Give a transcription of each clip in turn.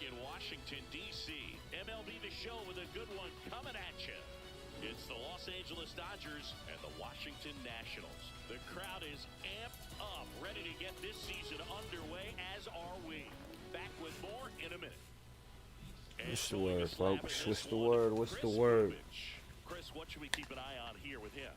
in Washington, D.C. MLB The Show with a good one coming at you. It's the Los Angeles Dodgers and the Washington Nationals. The crowd is amped up, ready to get this season underway, as are we. Back with more in a minute. What's the word, folks? What's the word? What's the word? Chris, what should we keep an eye on here with him?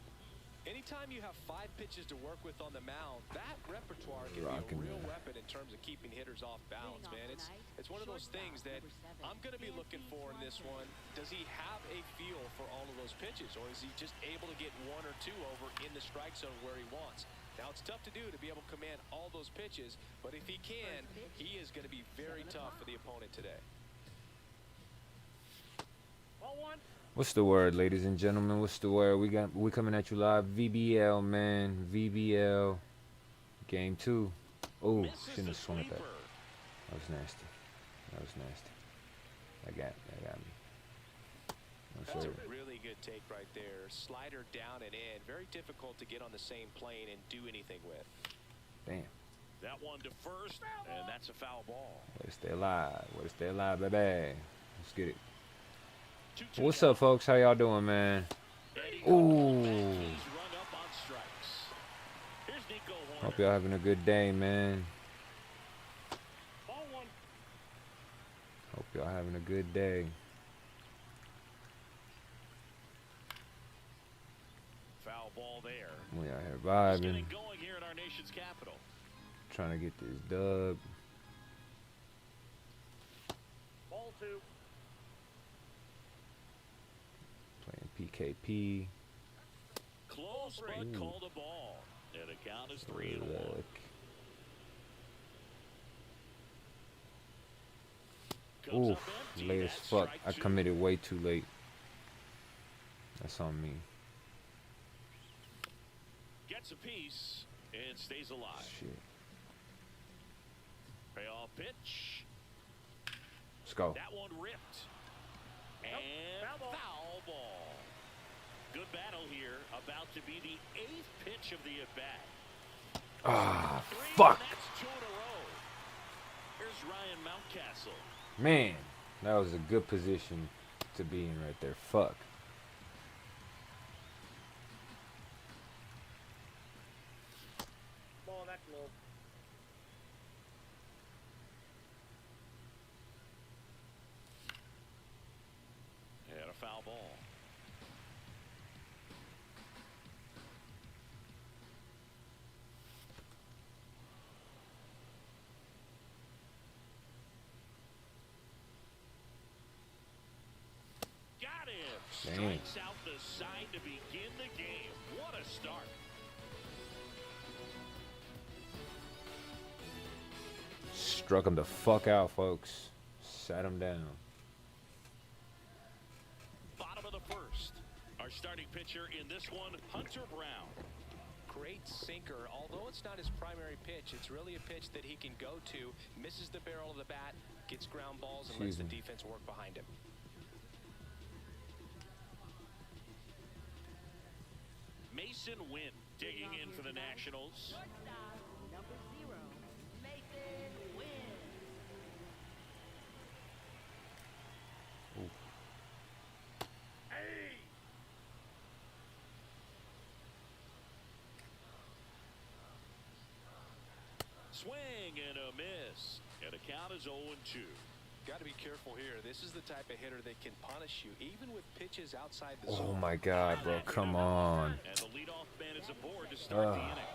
Anytime you have 5 pitches to work with on the mound, that repertoire can be a real weapon in terms of keeping hitters off balance, man. It's one of those things that I'm going to be looking for in this one. Does he have a feel for all of those pitches, or is he just able to get 1 or 2 over in the strike zone where he wants? Now, it's tough to do to be able to command all those pitches, but if he can, he is going to be very tough for the opponent today. What's the word, ladies and gentlemen? What's the word? We coming at you live. VBL, man. VBL Game 2. Oh, shouldn't have swung at that. That was nasty. That was nasty. That got me. That's a really good take right there. Slider down and in. Very difficult to get on the same plane and do anything with. Damn. That one to first, and that's a foul ball. Way to stay alive. Way to stay alive, baby. Let's get it. What's up, folks? How y'all doing, man? Ooh. Hope y'all having a good day, man. Hope y'all having a good day. Foul ball there. We out here vibing. Getting going here in our nation's capital. Trying to get this dub. Ball 2. Playing PKP. Close, but called a ball. And the count is 3-1. Oof, late as fuck. I committed way too late. That's on me. Gets a piece and stays alive. Shit. Payoff pitch. Let's go. That one ripped. And foul ball. Good battle here. About to be the 8th pitch of the at-bat. Ah, fuck. That's 2 in a row. Here's Ryan Mountcastle. Man, that was a good position to be in right there. Fuck. Ball that low. And a foul ball. Got him. Strikes out the side to begin the game. What a start. Struck him the fuck out, folks. Sat him down. Bottom of the first. Our starting pitcher in this one, Hunter Brown. Great sinker. Although it's not his primary pitch, it's really a pitch that he can go to. Misses the barrel of the bat, gets ground balls, and lets the defense work behind him. Mason Wynn digging in for the Nationals. Number 0, Mason Wynn. Hey! Swing and a miss. And the count is 0-2. Got to be careful here. This is the type of hitter that can punish you, even with pitches outside the zone. Oh my God, bro! Come on. And the leadoff man is aboard to start the inning.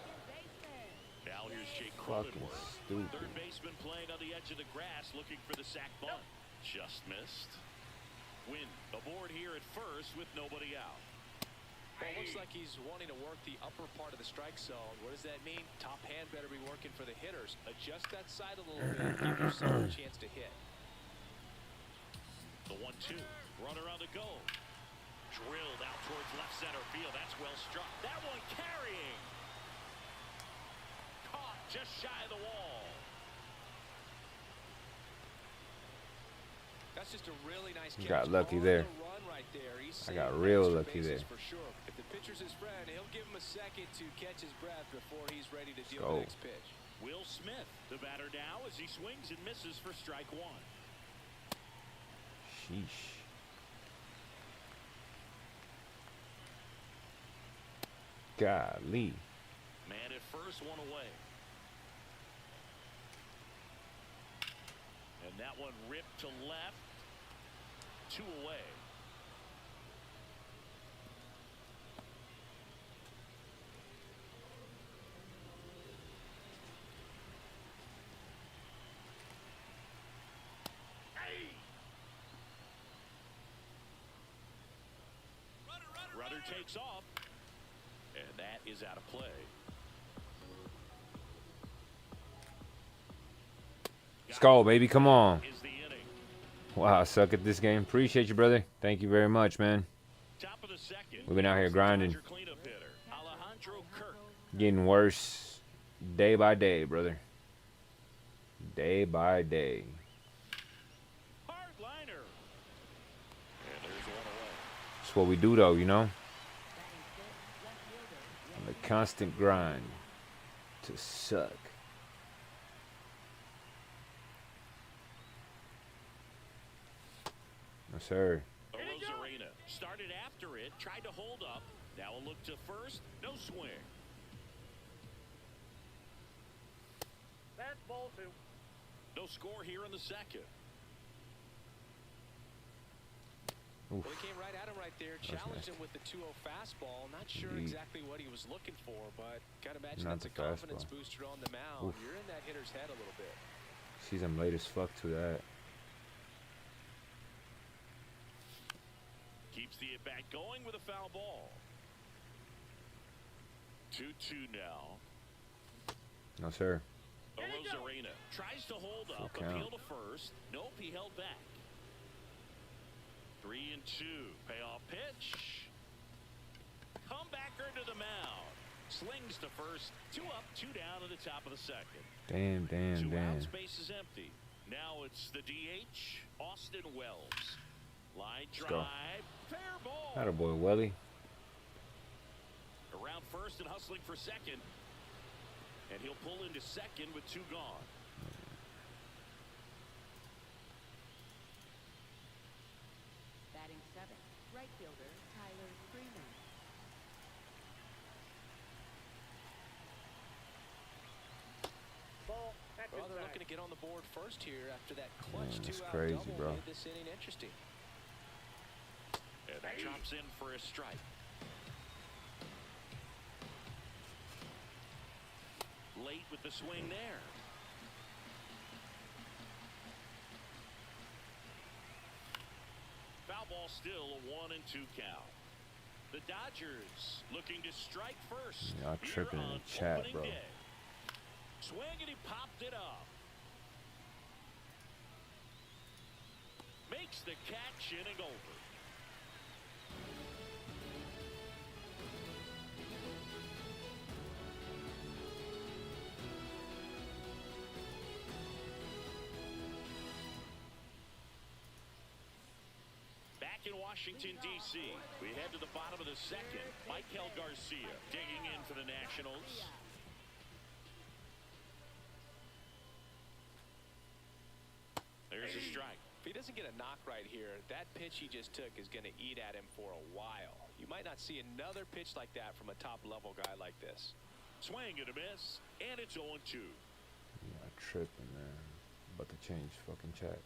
Now here's Jake Cronenworth. Third baseman playing on the edge of the grass, looking for the sac bunt. Just missed. Wynn aboard here at first with nobody out. Well, it looks like he's wanting to work the upper part of the strike zone. What does that mean? Top hand better be working for the hitters. Adjust that side a little bit. Give yourself a chance to hit. The 1-2. Runner on the go. Drilled out towards left center field. That's well struck. That one carrying. Caught just shy of the wall. That's just a really nice catch. Got lucky there. Right there. I got real lucky there. For sure. If the pitcher's his friend, he'll give him a second to catch his breath before he's ready to deal the next pitch. Will Smith, the batter now, as he swings and misses for strike 1. Sheesh. Golly. Man at first, one away. And that one ripped to left. 2 away. Runner takes off. And that is out of play. Let's go, baby. Come on. Is the inning. Wow, I suck at this game. Appreciate you, brother. Thank you very much, man. Top of the second. We've been out here grinding. Dodger cleanup hitter, Alejandro Kirk. Getting worse day by day, brother. Day by day. Hard liner. And there's one away. That's what we do, though, you know? The constant grind to suck. No, sir. Arena started after it, tried to hold up. Now a look to first, no swing. That's ball 2. No score here in the second. Well, he came right at him right there, challenged him with the 2-0 fastball. Not sure exactly what he was looking for, but gotta imagine that's a confidence booster on the mound. You're in that hitter's head a little bit. Sees him late as fuck to that. Keeps the at-bat going with a foul ball. 2-2 now. No, sir. Arena tries to hold up, appeal to first. Nope, he held back. 3-2. Payoff pitch. Comebacker to the mound. Slings to first. 2 up, 2 down at the top of the second. Damn. 2 outs, base is empty. Now it's the DH, Austin Wells. Line drive. Fair ball. Attaboy, Welly. Around first and hustling for second. And he'll pull into second with 2 gone. Batting 7th, right fielder Tyler Freeman. Well, they're looking to get on the board first here after that clutch 2-out crazy, double bro. made this inning interesting. And that drops in for a strike. Late with the swing there. Foul ball still a 1-2 count. The Dodgers looking to strike first. Y'all tripping in the chat, bro. Day. Swing and he popped it up. Makes the catch, inning over. Back in Washington, D.C., we head to the bottom of the second. Michael Garcia digging in for the Nationals. There's a strike. If he doesn't get a knock right here, that pitch he just took is going to eat at him for a while. You might not see another pitch like that from a top-level guy like this. Swing and a miss, and it's 0-2. Y'all tripping, man. About to change fucking chat.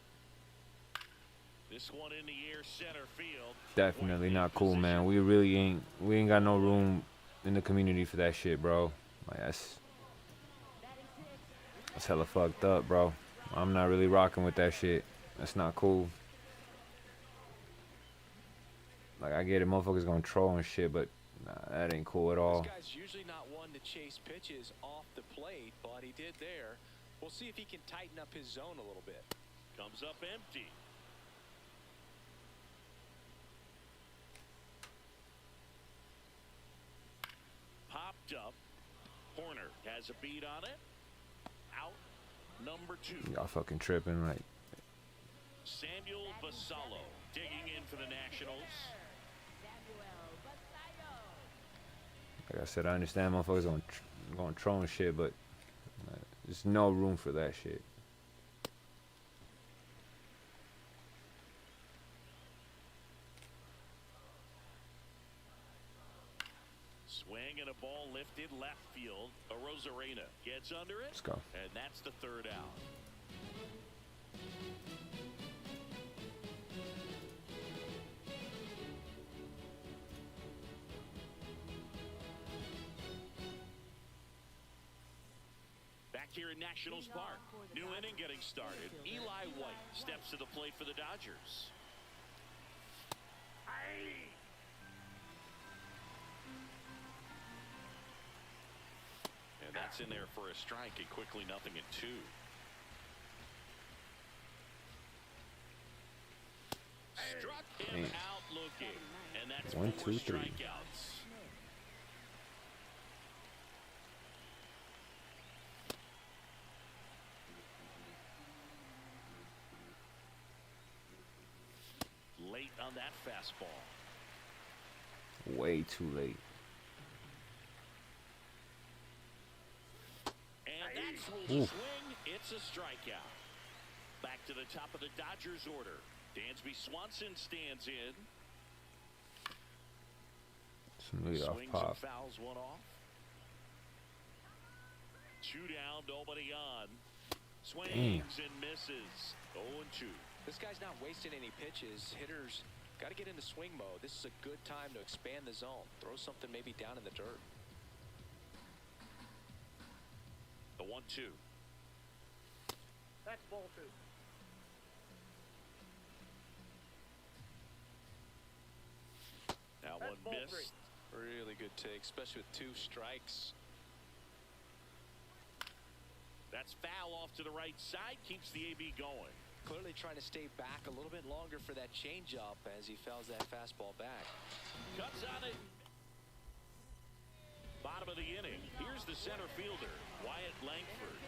This one in the air, center field. Definitely not cool, man. We ain't got no room in the community for that shit, bro. Like that's hella fucked up, bro. I'm not really rocking with that shit. That's not cool. Like I get it, motherfuckers gonna troll and shit, but nah, that ain't cool at all. This guy's usually not one to chase pitches off the plate, but he did there. We'll see if he can tighten up his zone a little bit. Comes up empty. Popped up. Horner has a beat on it. Out number 2. Y'all fucking tripping, like. Samuel Basallo digging in for the Nationals. Like I said, I understand motherfuckers going troll and shit, but there's no room for that shit. Swing and a ball lifted left field. Arozarena gets under it. Let's go. And that's the third out. Back here in Nationals Park. New inning getting started. Eli White steps to the plate for the Dodgers. And that's in there for a strike, and quickly 0-2. Struck him out looking, and that's 1, 4 2, 3. strikeouts. Late on that fastball. Way too late. And that's ruled a swing. It's a strikeout. Back to the top of the Dodgers order. Dansby Swanson stands in. Some leadoff Swings pop. and fouls one off. 2 down, nobody on. Swings and misses. 0-2. This guy's not wasting any pitches. Hitters got to get into swing mode. This is a good time to expand the zone. Throw something maybe down in the dirt. The 1-2. That's ball 2. Now That's one ball missed. 3. Really good take, especially with 2 strikes. That's foul off to the right side. Keeps the AB going. Clearly trying to stay back a little bit longer for that changeup as he fouls that fastball back. Cuts on it. Bottom of the inning. Here's the center fielder, Wyatt Langford.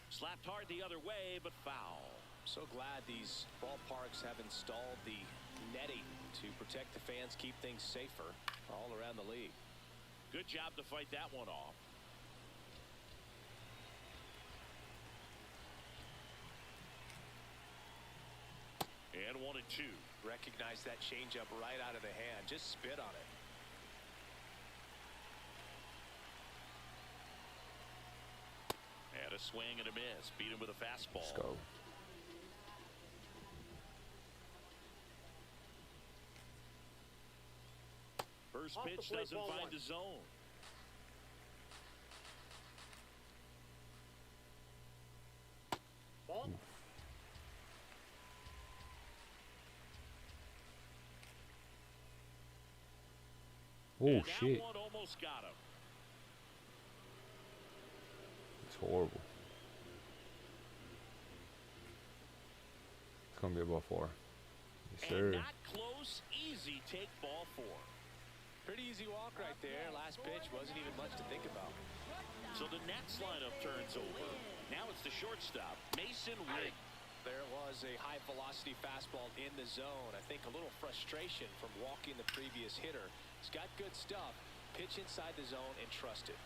Slapped hard the other way, but foul. So glad these ballparks have installed the netting to protect the fans, keep things safer all around the league. Good job to fight that one off. And 1-2. Recognize that changeup right out of the hand. Just spit on it. And a swing and a miss. Beat him with a fastball. Let's go. First Off the pitch plate, doesn't ball find 1. the zone. Ball. Oh And shit. that one almost got him. It's horrible. It's gonna be a ball 4. Yes, sir. And not close. Easy take, ball 4. Pretty easy walk right there. Last pitch wasn't even much to think about. So the Nats lineup turns over. Now it's the shortstop, Mason Wigg. There was a high velocity fastball in the zone. I think a little frustration from walking the previous hitter. He's got good stuff. Pitch inside the zone and trust it.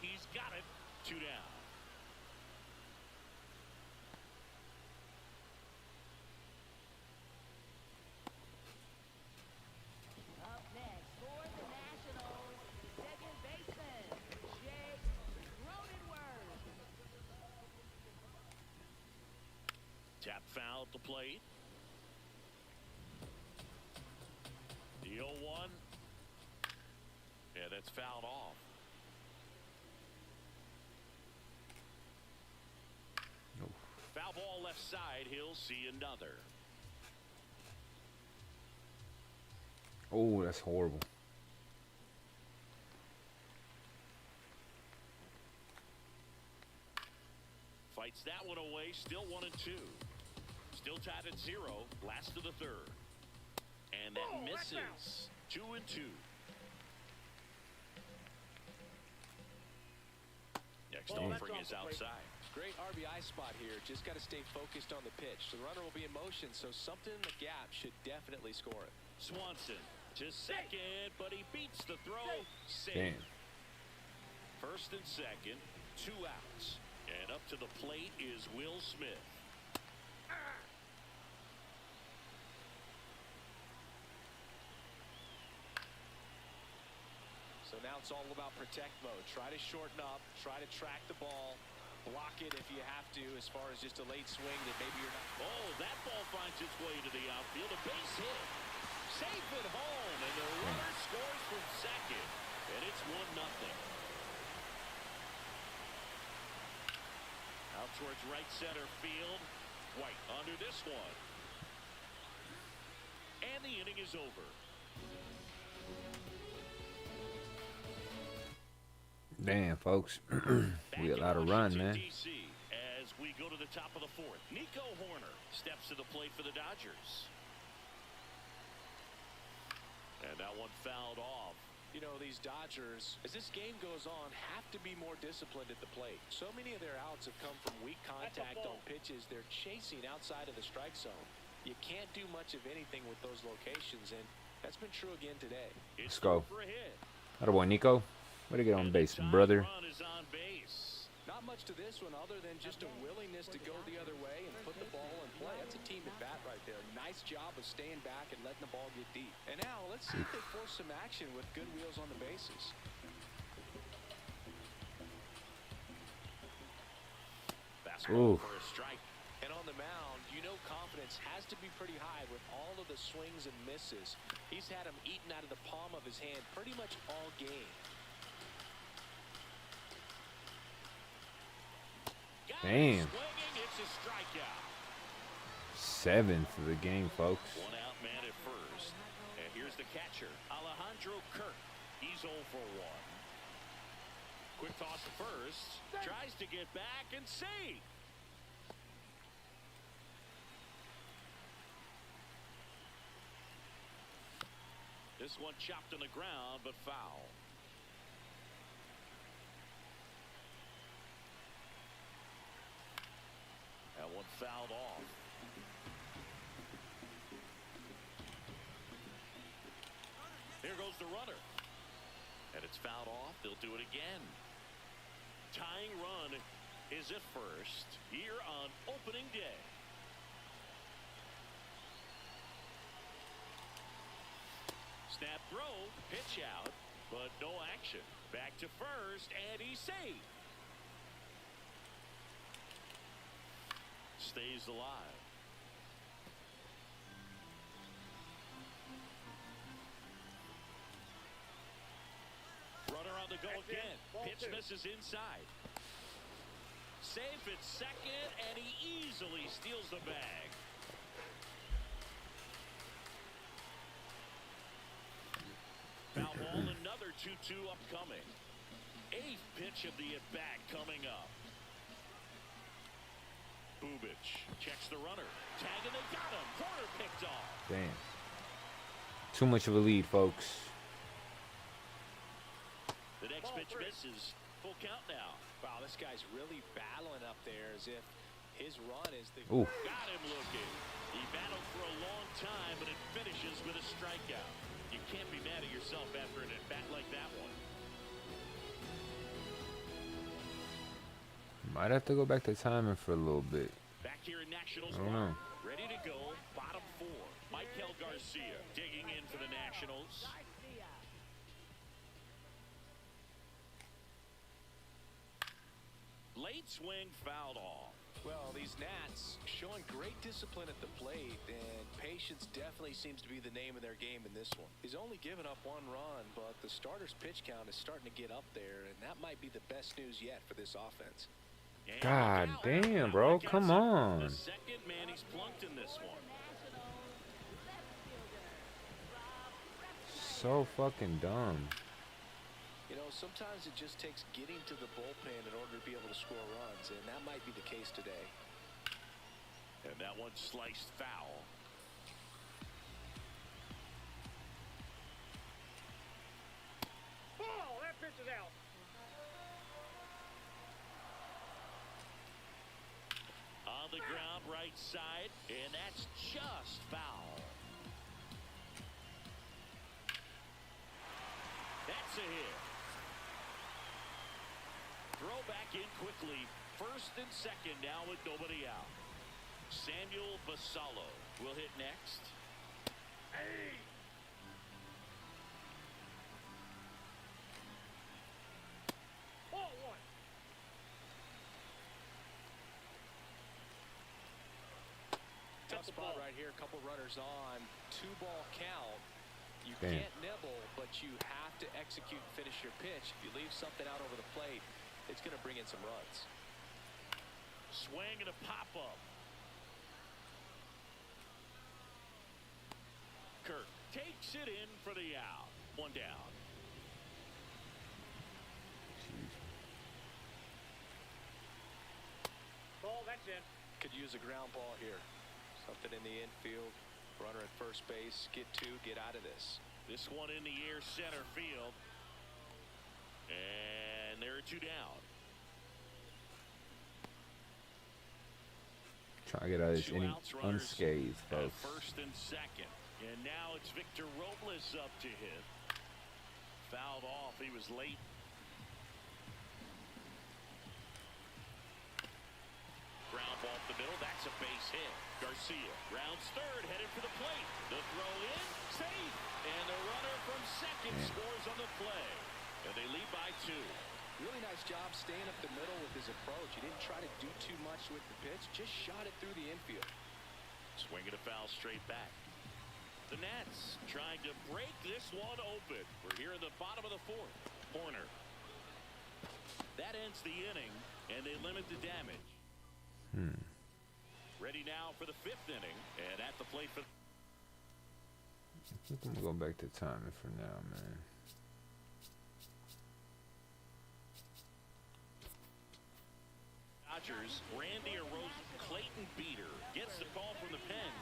He's got it. 2 down. Up next for the Nationals, second baseman, Jake Cronenworth. Tap foul at the plate. The 0-1. Yeah, that's fouled off. Foul ball left side. He'll see another. Oh, that's horrible. Fights that one away. Still 1-2. Still tied at 0. Last of the third. And that misses. 2-2. Next offering is outside. Great RBI spot here. Just got to stay focused on the pitch. The runner will be in motion, so something in the gap should definitely score it. Swanson to second, but he beats the throw. Safe. Damn. First and second, 2 outs. And up to the plate is Will Smith. So now it's all about protect mode. Try to shorten up, try to track the ball, block it if you have to, as far as just a late swing that maybe you're not. Oh, that ball finds its way to the outfield. A base hit. Safe at home, and the runner scores from second. And it's 1-0. Out towards right center field. White under this one. And the inning is over. Damn, folks. We a lot of run, man. DC, as we go to the top of the 4th, Nico Horner steps to the plate for the Dodgers. And that one fouled off. You know, these Dodgers, as this game goes on, have to be more disciplined at the plate. So many of their outs have come from weak contact on pitches they're chasing outside of the strike zone. You can't do much of anything with those locations, and that's been true again today. Let's go. Attaboy, Nico. Way to get on base, brother. Not much to this one other than just a willingness to go the other way and put the ball in play. That's a team at bat right there. Nice job of staying back and letting the ball get deep. And now let's see if they force some action with good wheels on the bases. Fastball for a strike. And on the mound, you know confidence has to be pretty high with all of the swings and misses. He's had them eaten out of the palm of his hand pretty much all game. Damn. It's a strikeout. 7th of the game, folks. 1 out man at first. And here's the catcher, Alejandro Kirk. He's 0 for 1. Quick toss to first. Tries to get back and save. This one chopped on the ground, but foul. That one fouled off. Here goes the runner. And it's fouled off. They'll do it again. Tying run is at first here on opening day. Snap throw, pitch out, but no action. Back to first, and he's safe. Stays alive. Runner on the go again. Pitch misses inside. Safe at second, and he easily steals the bag. Foul ball, another 2-2 upcoming. 8th pitch of the at-bat coming up. Bubic checks the runner. Tag, and they got him. Corner picked off. Damn. Too much of a lead, folks. The next pitch misses. Full count now. Wow, this guy's really battling up there as if his run is the... Ooh. Got him looking. He battled for a long time, but it finishes with a strikeout. You can't be mad at yourself after an at-bat like that one. Might have to go back to timing for a little bit. Back here in Nationals. I don't know. Ready to go. Bottom 4. Michael Garcia digging in for the Nationals. Late swing fouled off. Well, these Nats showing great discipline at the plate, and patience definitely seems to be the name of their game in this one. He's only given up 1 run, but the starter's pitch count is starting to get up there, and that might be the best news yet for this offense. God damn, bro. Come on. The second man he's plunked in this one. So fucking dumb. You know, sometimes it just takes getting to the bullpen in order to be able to score runs, and that might be the case today. And that one sliced foul. Oh, that pitch is out. On the ground, right side, and that's just foul. That's a hit. Throw back in quickly. First and second now with nobody out. Samuel Basallo will hit next. Hey! Ball one. Tough spot right here. A couple runners on. 2-ball count. You can't nibble, but you have to execute and finish your pitch. If you leave something out over the plate, it's going to bring in some runs. Swing and a pop-up. Kirk takes it in for the out. One down. Ball, that's in. Could use a ground ball here. Something in the infield. Runner at first base. Get two. Get out of this. This one in the air center field. And there are two down. Try to get out of this inning unscathed, folks. First and second. And now it's Victor Robles up to hit. Fouled off. He was late. Ground ball up the middle. That's a base hit. Garcia rounds third, headed for the plate. The throw in, safe. And the runner from second scores on the play. And they lead by 2. Really nice job staying up the middle with his approach. He didn't try to do too much with the pitch. Just shot it through the infield. Swing and a foul straight back. The Nats trying to break this one open. We're here in the bottom of the 4th. Corner. That ends the inning, and they limit the damage. Ready now for the 5th inning, and at the plate for. I think I'm going back to timing for now, man. Dodgers, Randy Rosen, Clayton Beater gets the call from the pen.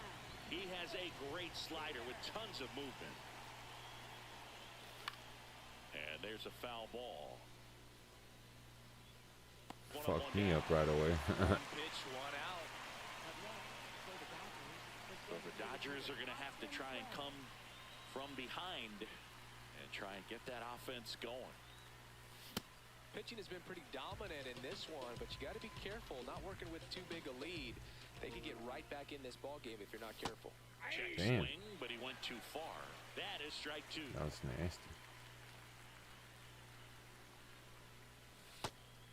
He has a great slider with tons of movement. And there's a foul ball. Fucked me up right away. One pitch, one out. So the Dodgers are going to have to try and come from behind and try and get that offense going. Pitching has been pretty dominant in this one, but you got to be careful, not working with too big a lead. They could get right back in this ball game if you're not careful. Check Damn. swing, but he went too far. That is strike 2. That was nasty.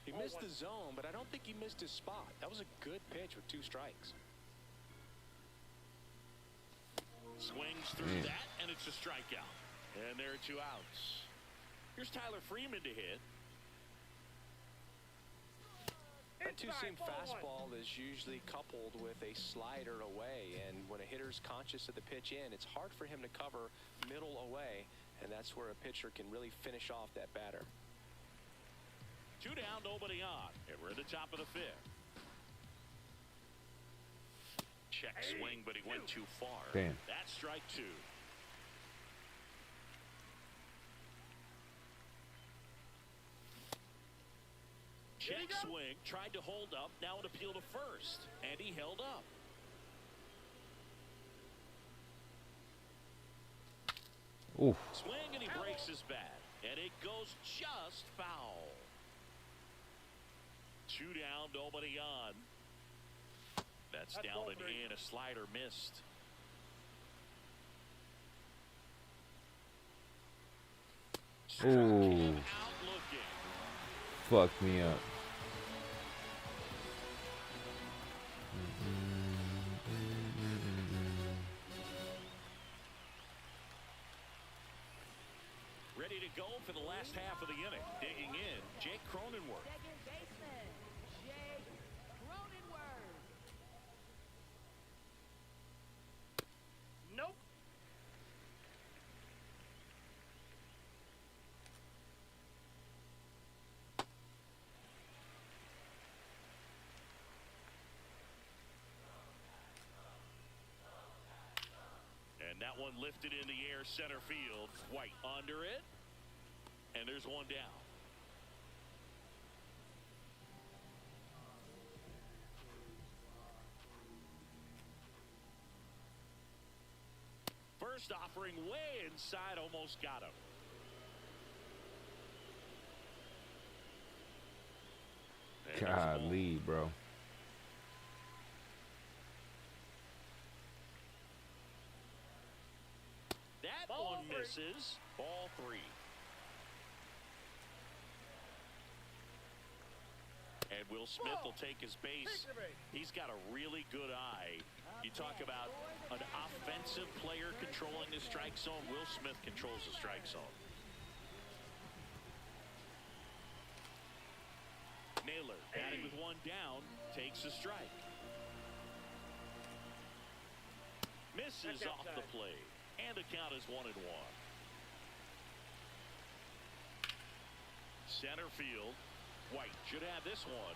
He missed the zone, but I don't think he missed his spot. That was a good pitch with 2 strikes. Swings through that, and it's a strikeout. And there are 2 outs. Here's Tyler Freeman to hit. That two-seam fastball is usually coupled with a slider away, and when a hitter's conscious of the pitch in, it's hard for him to cover middle away, and that's where a pitcher can really finish off that batter. 2 down, nobody on, and we're at the top of the 5th. Check swing, but he went too far. Damn. That's strike 2. Check swing, tried to hold up, now an appeal to first, and he held up. Oof. Swing, and he breaks his bat, and it goes just foul. 2 down, nobody on. That's down and in, a slider missed. Ooh. Out looking. Fucked me up. Ready to go for the last half of the inning. Digging in, Jake Cronenworth. Second baseman, Jake Cronenworth. Nope. And that one lifted in the air center field. White under it. And there's one down. First offering way inside, almost got him. Golly, bro. That one misses. Ball 3. And Will Smith will take his base. He's got a really good eye. You talk about an offensive player controlling the strike zone. Will Smith controls the strike zone. Naylor batting with one down, takes a strike. Misses off the plate, and the count is 1-1. Center field. White should have this one.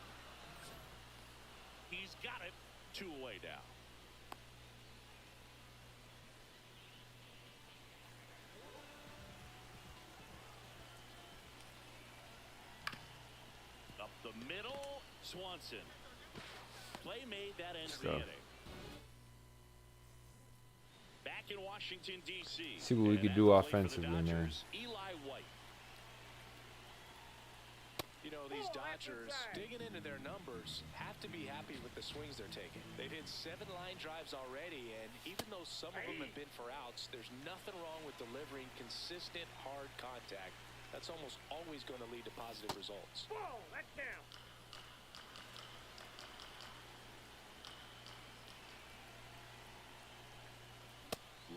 He's got it. 2 away now. Up the middle, Swanson. Play made, that ends the inning. Back in Washington, D.C. See what we could do offensively, man. Eli White. You know, these Dodgers, digging into their numbers, have to be happy with the swings they're taking. They've hit 7 line drives already, and even though some of them have been for outs, there's nothing wrong with delivering consistent, hard contact. That's almost always going to lead to positive results. Whoa, that's down.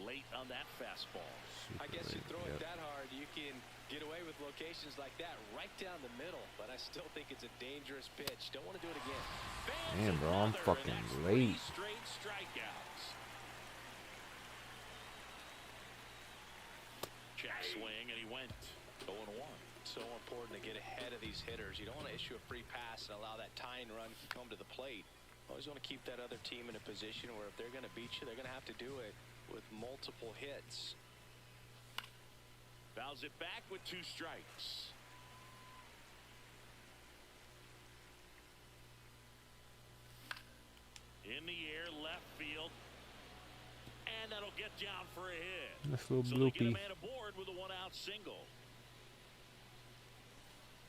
Late on that fastball. I guess you throw it that hard, you can get away with locations like that right down the middle, but I still think it's a dangerous pitch. Don't want to do it again. Damn, bro, I'm fucking late. Straight strikeouts. Check swing, and he went 0-1. So important to get ahead of these hitters. You don't want to issue a free pass and allow that tying run to come to the plate. Always want to keep that other team in a position where if they're going to beat you, they're going to have to do it with multiple hits. Fouls it back with 2 strikes. In the air, left field. And that'll get down for a hit. Nice little So they get a bloopy. man aboard with a 1-out single.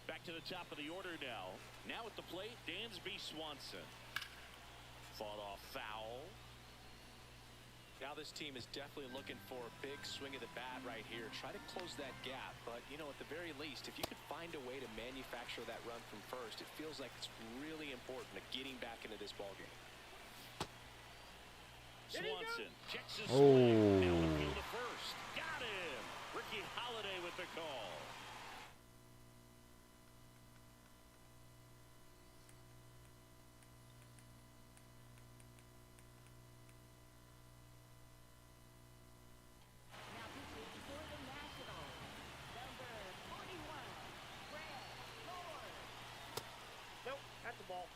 Back to the top of the order now. Now at the plate, Dansby Swanson. Fought off foul. Now this team is definitely looking for a big swing of the bat right here. Try to close that gap, but you know, at the very least, if you could find a way to manufacture that run from first, it feels like it's really important to getting back into this ballgame. Swanson checks his swing. Now the field to first. Got him. Ricky Holiday with the call. Now pitching for the Nationals, number 41, Brad Ford. Nope, that's the ball.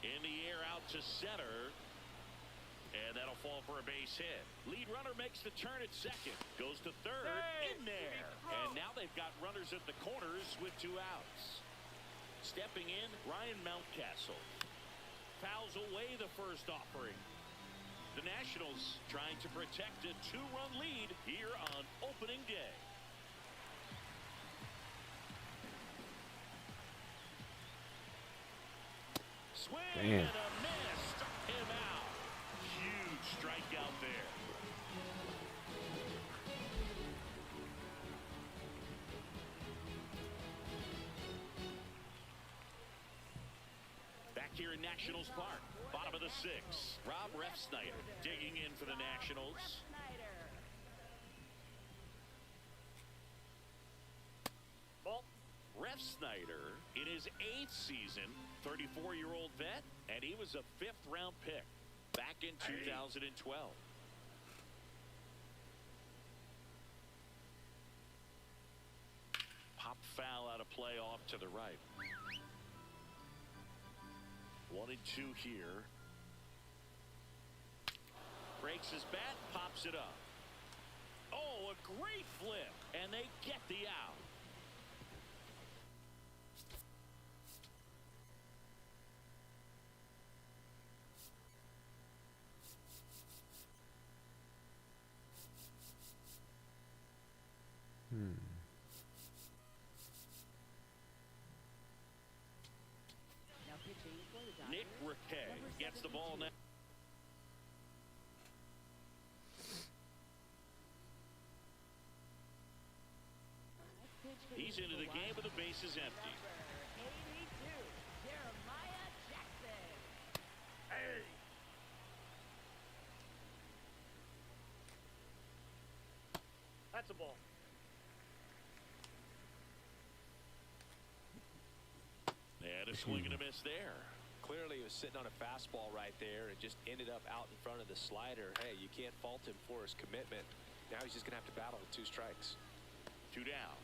In the air out to center. And that'll fall for a base hit. Lead runner makes the turn at second. Goes to third. In there. And now they've got runners at the corners with 2 outs. Stepping in, Ryan Mountcastle. Fouls away the first offering. The Nationals trying to protect a 2-run lead here on opening day. Swing Damn. and a miss. Struck him out. Huge strikeout there. Back here in Nationals Park, bottom of the 6th. Rob Refsnyder digging in for the Nationals. Snyder. Ball. Refsnyder in his 8th season, 34-year-old vet, and he was a 5th-round pick back in 2012. Pop foul out of play off to the right. 1-2 here. Breaks his bat, pops it up. Oh, a great flip, and they get the out. Now pitching for the Dodgers. Nick Riquet Number gets the ball 72. now. Pitch He's into the game with the bases empty. Number 82, Jeremiah Jackson. Hey! That's a ball. And a swing and a miss there. Clearly, he was sitting on a fastball right there and just ended up out in front of the slider. Hey, you can't fault him for his commitment. Now he's just going to have to battle with 2 strikes. 2 down.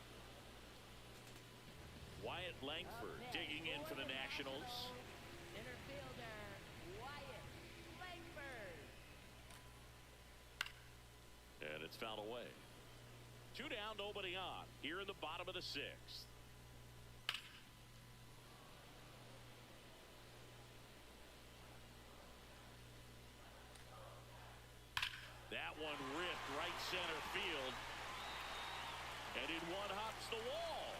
Wyatt Langford digging in for the Nationals. Center fielder, Wyatt Langford. And it's fouled away. 2 down, nobody on. Here in the bottom of the 6th. That one ripped right center field. And in one hops the wall.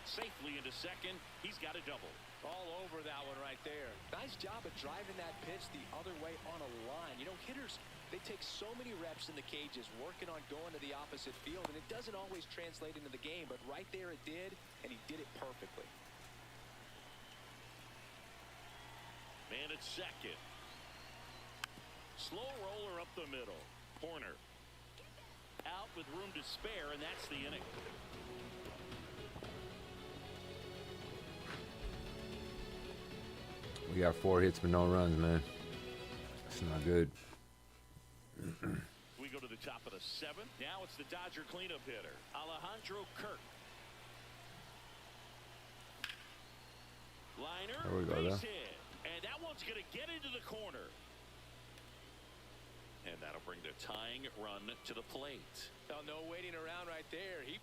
Safely into second. He's got a double. All over that one right there. Nice job of driving that pitch the other way on a line. You know, hitters, they take so many reps in the cages working on going to the opposite field, and it doesn't always translate into the game, but right there it did, and he did it perfectly. Man at second. Slow roller up the middle. Corner. Out with room to spare, and that's the inning. We got 4 hits but no runs, man. That's not good. We go to the top of the 7th. Now it's the Dodger cleanup hitter, Alejandro Kirk. Liner, There we go, base though. hit. And that one's going to get into the corner. And that'll bring the tying run to the plate. Now, no waiting around right there. He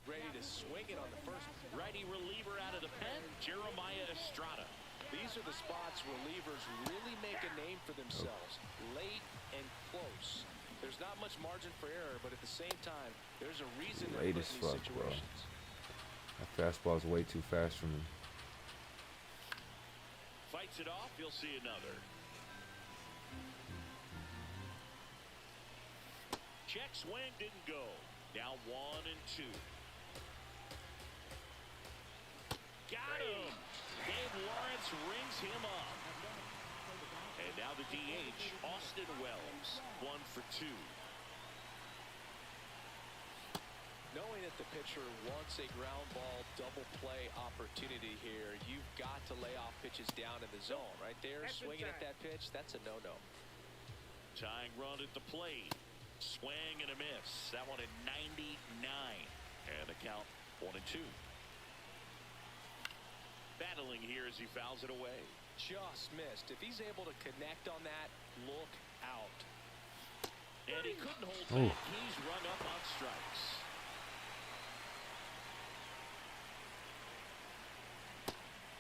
ready to swing it on the first. Righty reliever out of the pen, Jeremiah Estrada. These are the spots relievers really make a name for themselves. Late and close. There's not much margin for error, but at the same time, there's a reason they're Late put as in these fuck, bro. situations. That fastball's way too fast for me. Fights it off, you'll see another. Check swing didn't go. Now 1 and 2. Got him. Dave Lawrence rings him up. And now the DH, Austin Wells, 1 for 2. Knowing that the pitcher wants a ground ball double play opportunity here, you've got to lay off pitches down in the zone. Right there, swinging at that pitch, that's a no-no. Tying run at the plate. Swing and a miss. That one at 99. And the count 1 and 2. Battling here as he fouls it away. Just missed. If he's able to connect on that, look out. And he couldn't hold back. He's run up on strikes.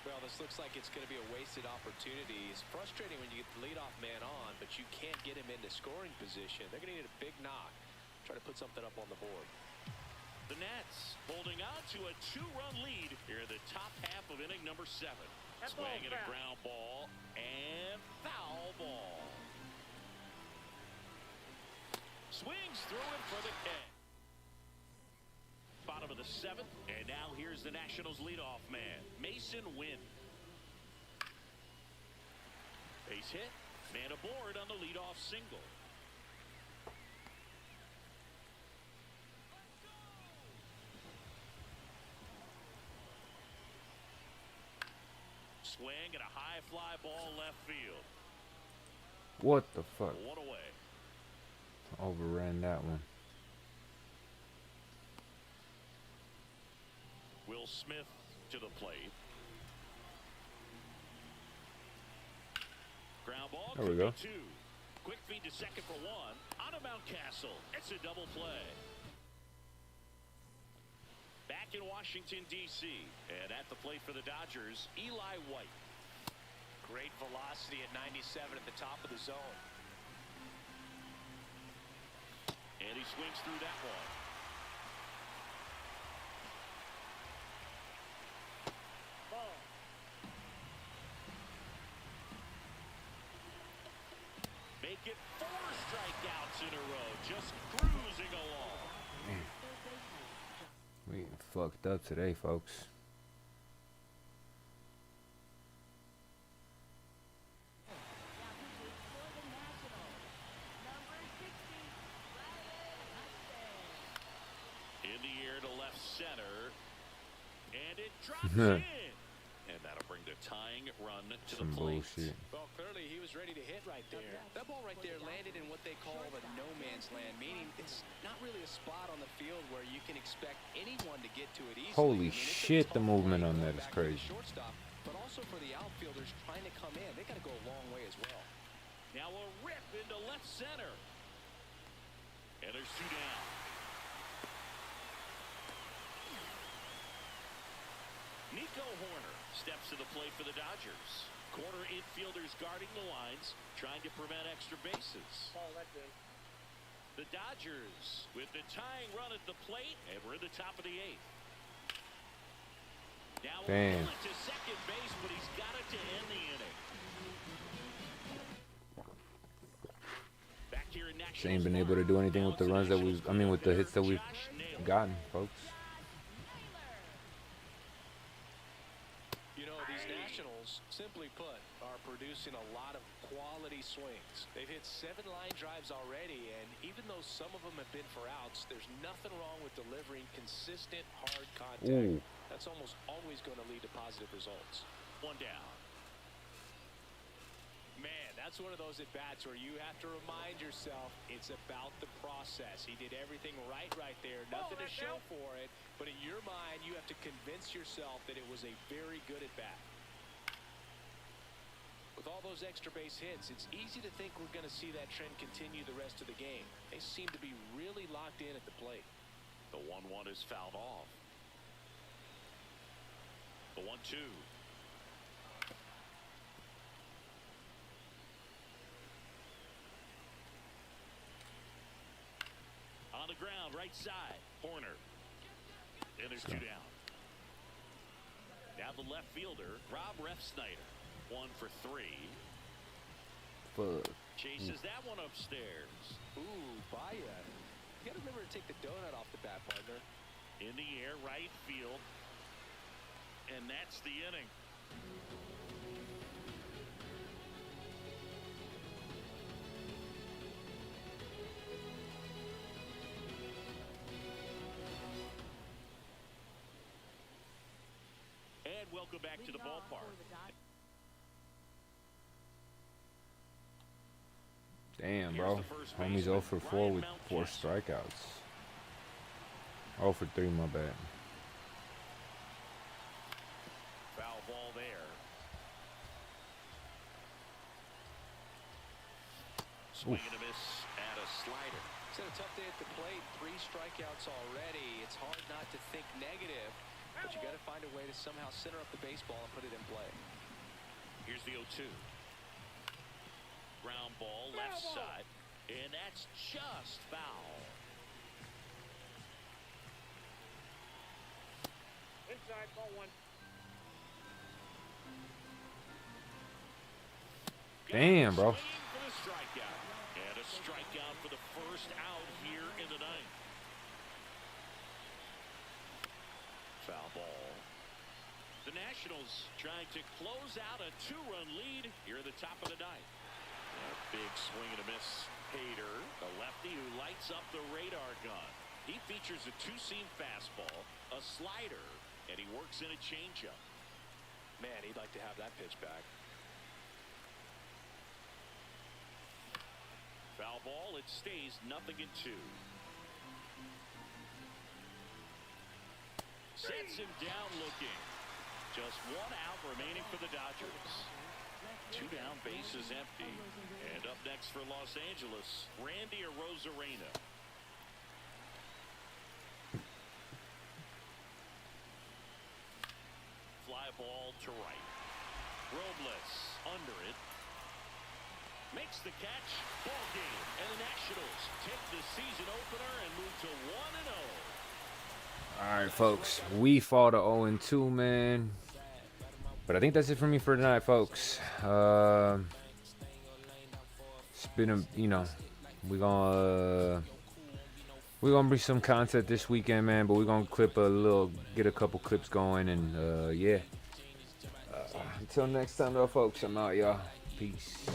Well, this looks like it's going to be a wasted opportunity. It's frustrating when you get the leadoff man on, but you can't get him into scoring position. They're going to need a big knock. Try to put something up on the board. The Nats holding on to a 2-run lead here in the top half of inning number 7. Swing and a ground ball and foul ball. Swings through it for the K. Bottom of the 7th, and now here's the Nationals leadoff man, Mason Wynn. Base hit, man aboard on the leadoff single. Swing and a high fly ball left field. What the fuck? 1 away. Overran that one. Will Smith to the plate. Ground ball. There we go. 2. Quick feed to second for 1. On to Mountcastle. It's a double play. Back in Washington, D.C. And at the plate for the Dodgers, Eli White. Great velocity at 97 at the top of the zone. And he swings through that one. Ball. Make it 4 strikeouts in a row. Just cruising along. We fucked up today, folks. In the air to left center. And it drops in. And that'll bring the tying run to Some the plate. bullshit. Well, clearly he was ready to hit right there. That ball right there landed in what they call the no man's land, meaning it's not really a spot on the field where you can expect anyone to get to it easily. Holy shit, the movement on that is crazy. Shortstop, but also for the outfielders trying to come in, they got to go a long way as well. Now a rip into left center. And there's 2 down. Nico Horner steps to the plate for the Dodgers. Corner infielders guarding the lines, trying to prevent extra bases. Ball, that's in. The Dodgers with the tying run at the plate, and we're in the top of the 8th. Now Damn. to second base, but he's got it to end the inning. Back here in Just ain't been able to do anything with the runs that we've, I mean, with the hits that we've gotten, folks. You know, these Nationals, simply put, are producing a lot of quality swings. They've hit 7 line drives already, and even though some of them have been for outs, there's nothing wrong with delivering consistent, hard contact. Ooh. That's almost always going to lead to positive results. 1 down. Man, that's one of those at-bats where you have to remind yourself it's about the process. He did everything right there. Nothing to show for it. But in your mind, you have to convince yourself that it was a very good at-bat. With all those extra base hits, it's easy to think we're going to see that trend continue the rest of the game. They seem to be really locked in at the plate. The 1-1 is fouled off. The 1-2. On the ground, right side, Horner. And there's 2 down. Now the left fielder, Rob Refsnyder. 1 for 3. Fuck. Chases that one upstairs. Ooh, Baya. You got to remember to take the donut off the bat, partner. In the air, right field. And that's the inning. And welcome back to the ballpark. Damn, bro. Homie's 0 for 4 with 4 strikeouts. 0 for 3, my bad. Foul ball there. Swing and a miss and a slider. It's been a tough day at the plate. 3 strikeouts already. It's hard not to think negative, but you got to find a way to somehow center up the baseball and put it in play. Here's the 0-2. Ground ball, left side, and that's just foul. Inside, ball 1. Damn, bro. Swing for the strikeout. And a strikeout for the first out here in the 9th. Foul ball. The Nationals trying to close out a 2-run lead here at the top of the 9th. A big swing and a miss. Hader, a lefty who lights up the radar gun. He features a 2-seam fastball, a slider, and he works in a changeup. Man, he'd like to have that pitch back. Foul ball, it stays 0-2. Sets him down looking. Just 1 out remaining for the Dodgers. 2 down, bases empty. And up next for Los Angeles, Randy Arozarena. Fly ball to right. Robles under it. Makes the catch. Ball game. And the Nationals take the season opener and move to 1-0. All right, folks. We fall to 0-2, man. But I think that's it for me for tonight, folks. It's been a, we're gonna bring some content this weekend, man. But we're gonna get a couple clips going, and yeah. Until next time, though, folks. I'm out, y'all. Peace.